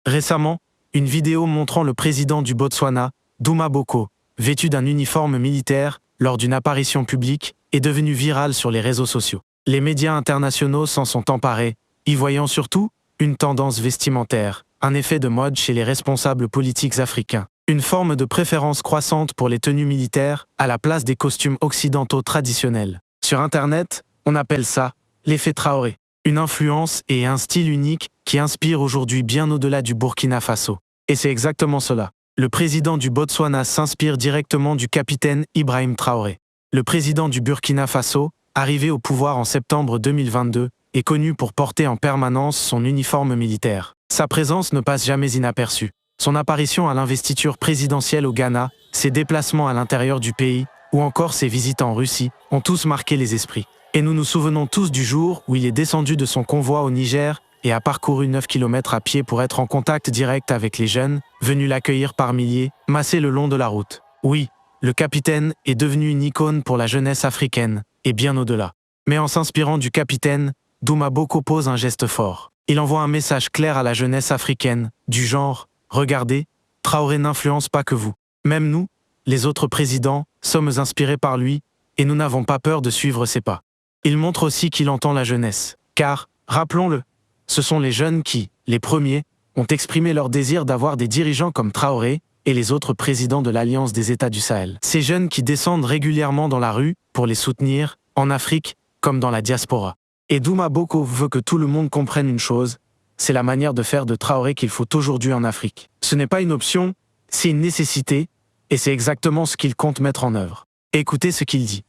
Récemment, une vidéo montrant le président du Botswana, Duma Boko, vêtu d'un uniforme militaire lors d'une apparition publique, est devenue virale sur les réseaux sociaux. Les médias internationaux s'en sont emparés, y voyant surtout une tendance vestimentaire, un effet de mode chez les responsables politiques africains, une forme de préférence croissante pour les tenues militaires à la place des costumes occidentaux traditionnels. Sur Internet, on appelle ça l'effet Traoré, une influence et un style unique qui inspire aujourd'hui bien au-delà du Burkina Faso. Et c'est exactement cela. Le président du Botswana s'inspire directement du capitaine Ibrahim Traoré. Le président du Burkina Faso, arrivé au pouvoir en septembre 2022, est connu pour porter en permanence son uniforme militaire. Sa présence ne passe jamais inaperçue. Son apparition à l'investiture présidentielle au Ghana, ses déplacements à l'intérieur du pays, ou encore ses visites en Russie, ont tous marqué les esprits. Et nous nous souvenons tous du jour où il est descendu de son convoi au Niger et a parcouru 9 km à pied pour être en contact direct avec les jeunes, venus l'accueillir par milliers, massés le long de la route. Oui, le capitaine est devenu une icône pour la jeunesse africaine, et bien au-delà. Mais en s'inspirant du capitaine, Duma Boko pose un geste fort. Il envoie un message clair à la jeunesse africaine, du genre « Regardez, Traoré n'influence pas que vous. Même nous, les autres présidents, sommes inspirés par lui, et nous n'avons pas peur de suivre ses pas. » Il montre aussi qu'il entend la jeunesse, car, rappelons-le, ce sont les jeunes qui, les premiers, ont exprimé leur désir d'avoir des dirigeants comme Traoré et les autres présidents de l'Alliance des États du Sahel. Ces jeunes qui descendent régulièrement dans la rue pour les soutenir, en Afrique comme dans la diaspora. Et Duma Boko veut que tout le monde comprenne une chose, c'est la manière de faire de Traoré qu'il faut aujourd'hui en Afrique. Ce n'est pas une option, c'est une nécessité, et c'est exactement ce qu'il compte mettre en œuvre. Écoutez ce qu'il dit.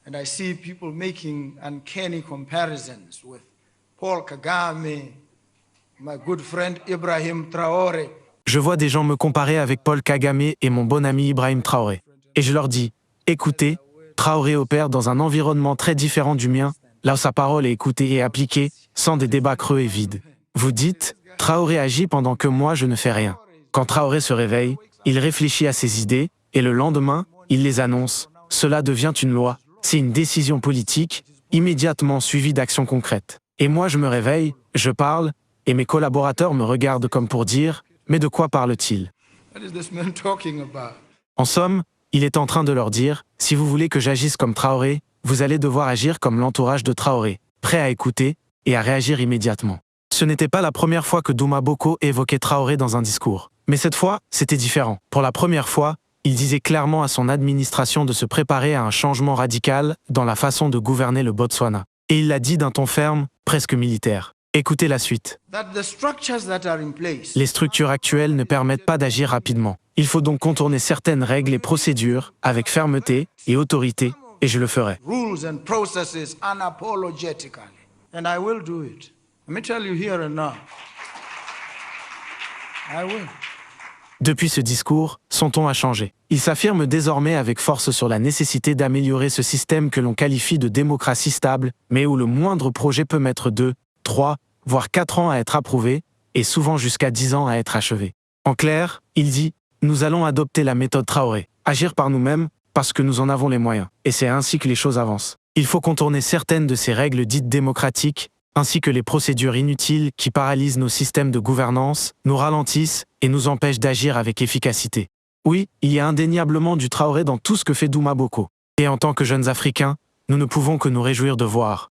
And I see people making uncanny comparisons with Paul Kagame, my good friend Ibrahim Traoré. Je vois des gens me comparer avec Paul Kagame et mon bon ami Ibrahim Traoré. Et je leur dis, écoutez, Traoré opère dans un environnement très différent du mien, là où sa parole est écoutée et appliquée, sans des débats creux et vides. Vous dites, Traoré agit pendant que moi je ne fais rien. Quand Traoré se réveille, il réfléchit à ses idées, et le lendemain, il les annonce. Cela devient une loi. C'est une décision politique, immédiatement suivie d'actions concrètes. Et moi je me réveille, je parle, et mes collaborateurs me regardent comme pour dire « Mais de quoi parle-t-il » En somme, il est en train de leur dire « Si vous voulez que j'agisse comme Traoré, vous allez devoir agir comme l'entourage de Traoré, prêt à écouter et à réagir immédiatement. » Ce n'était pas la première fois que Duma Boko évoquait Traoré dans un discours. Mais cette fois, c'était différent. Pour la première fois, il disait clairement à son administration de se préparer à un changement radical dans la façon de gouverner le Botswana. Et il l'a dit d'un ton ferme, presque militaire. Écoutez la suite. Les structures actuelles ne permettent pas d'agir rapidement. Il faut donc contourner certaines règles et procédures avec fermeté et autorité, et je le ferai. Depuis ce discours, son ton a changé. Il s'affirme désormais avec force sur la nécessité d'améliorer ce système que l'on qualifie de démocratie stable, mais où le moindre projet peut mettre 2, 3, voire 4 ans à être approuvé, et souvent jusqu'à 10 ans à être achevé. En clair, il dit « Nous allons adopter la méthode Traoré, agir par nous-mêmes parce que nous en avons les moyens, et c'est ainsi que les choses avancent. Il faut contourner certaines de ces règles dites démocratiques, ainsi que les procédures inutiles qui paralysent nos systèmes de gouvernance, nous ralentissent et nous empêchent d'agir avec efficacité. Oui, il y a indéniablement du Traoré dans tout ce que fait Duma Boko. Et en tant que jeunes Africains, nous ne pouvons que nous réjouir de voir